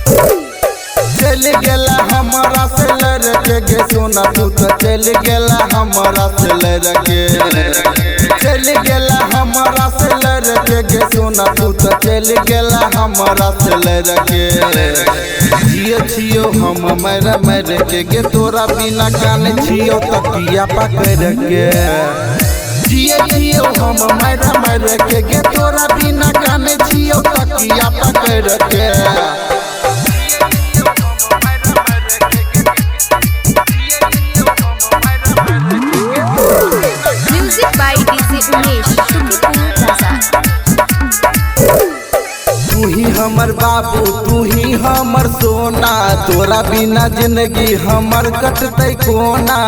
चल गेला हमारा से लड़के गे सोना तू तो चल गेला हमारा से लड़के चल गेला हमारा से लड़के गे सोना तू तो चल गेला हमारा से लड़के जियो छियो हम मर के गे तोरा बिना कान छियो तकिया पकड़ के जियो छियो हम मर के गे तोरा बिना कान छियो तकिया पकड़ के तू ही हमर बाबू तू ही हमर सोना तोरा बिना जिंदगी हमर कटतै कोना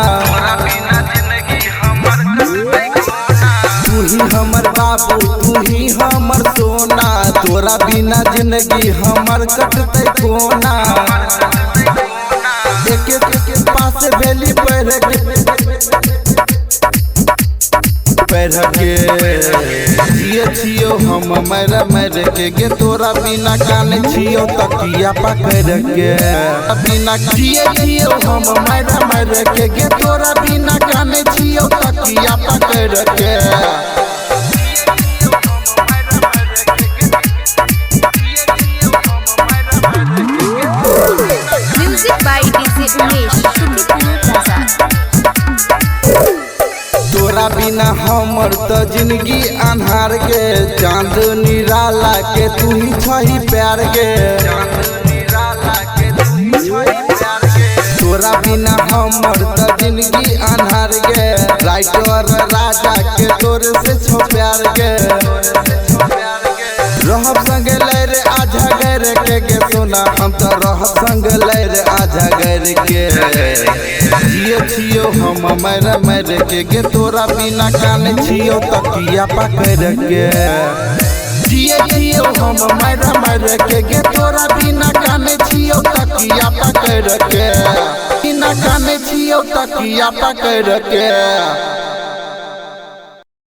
तू ही हमर बाबू तू ही हमर सोना तोरा बिना जिंदगी हमर कटतै कोना एक पास भेली पढ़ के जियो छियो हम मर के गे तोरा बिना कान छियो तकिया पकड़ के बिना जियो छियो हम मर के गे तोरा बिना कान छियो तकिया पकड़ के तोरा बिना हमर तो जिंदगी अन्हार के चांद निराला के तू ही छही प्यार के तोरा बिना हमर तो जिंदगी अन्हार के राइटर राजा के तोरे से छो प्यार के रहब संग लैर आजा गैर के गे सोना हम तो रहब संग लैर आजा गैर के जियो छियो हम मर के गे तोरा बिना कान छियो तकिया पकड़ के जियो छियो हम मर के गे तोरा बिना कान छियो तकिया पकड़ के बिना कान छियो तकिया पकड़ के।